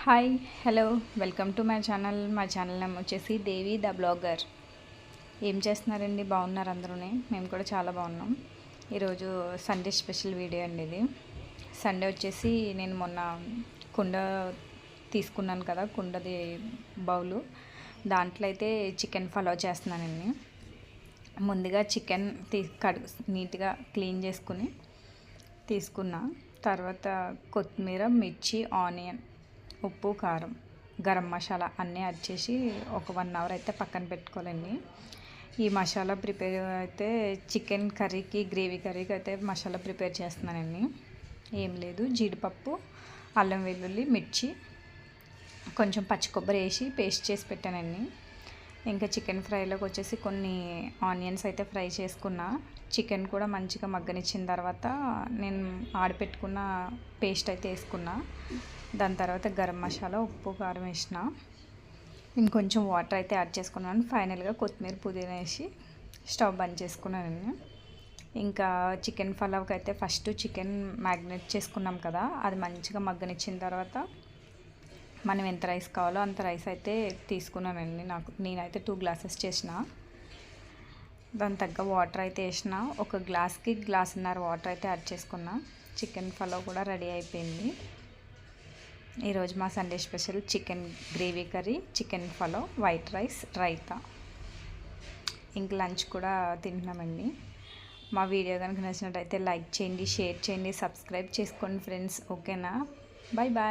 Hi hello welcome to my channel. మా channel name వచ్చేసి దేవి the blogger. ఏం చేస్తున్నారండి? బాగున్నారు అందరూనే? మేము కూడా చాలా బాగున్నాం. ఈరోజు సండే స్పెషల్ వీడియో అండి ఇది. సండే వచ్చేసి నేను మొన్న కుండ తీసుకున్నాను కదా, కుండది బౌలు, దాంట్లో అయితే చికెన్ పలావ్ చేస్తున్నానండి. ముందుగా చికెన్ నీట్గా క్లీన్ చేసుకుని తీసుకున్నా. తర్వాత కొత్తిమీర, మిర్చి, ఆనియన్, ఉప్పు, కారం, గరం మసాలా అన్నీ యాడ్ చేసి ఒక 1 అవర్ అయితే పక్కన పెట్టుకోవాలండి. ఈ మసాలా ప్రిపేర్ అయితే చికెన్ కర్రీకి, గ్రేవీ కర్రీకి అయితే మసాలా ప్రిపేర్ చేస్తున్నానండి. ఏం లేదు, జీడిపప్పు, అల్లం వెల్లుల్లి, మిర్చి, కొంచెం పచ్చి కొబ్బరి వేసి పేస్ట్ చేసి పెట్టానండి. ఇంకా చికెన్ ఫ్రైలోకి వచ్చేసి కొన్ని ఆనియన్స్ అయితే ఫ్రై చేసుకున్నా. చికెన్ కూడా మంచిగా మగ్గనిచ్చిన తర్వాత నేను ఆడిపెట్టుకున్న పేస్ట్ అయితే వేసుకున్నా. దాని తర్వాత గరం మసాలా, ఉప్పు, కారం వేసిన. ఇంకొంచెం వాటర్ అయితే యాడ్ చేసుకున్నాను. ఫైనల్గా కొత్తిమీర, పుదీనా వేసి స్టవ్ బంద్ చేసుకున్నాను. ఇంకా చికెన్ పలావ్కి అయితే ఫస్ట్ చికెన్ మ్యాగ్నేట్ చేసుకున్నాం కదా, అది మంచిగా మగ్గనిచ్చిన తర్వాత మనం ఎంత రైస్ కావాలో అంత రైస్ అయితే తీసుకున్నానండి. నేనైతే 2 గ్లాసెస్ చేసిన. దాని తగ్గ వాటర్ అయితే వేసిన. ఒక గ్లాస్కి గ్లాసున్నర వాటర్ అయితే యాడ్ చేసుకున్నా. చికెన్ పలావ్ కూడా రెడీ అయిపోయింది. ఈరోజు మా Sunday special chicken gravy curry, chicken pulao, white rice, raita. ఇంక లంచ్ కూడా తింటున్నామండి. మా వీడియో కనుక నచ్చినట్టయితే లైక్ చేయండి, షేర్ చేయండి, సబ్స్క్రైబ్ చేసుకోండి ఫ్రెండ్స్. ఓకేనా? Bye bye.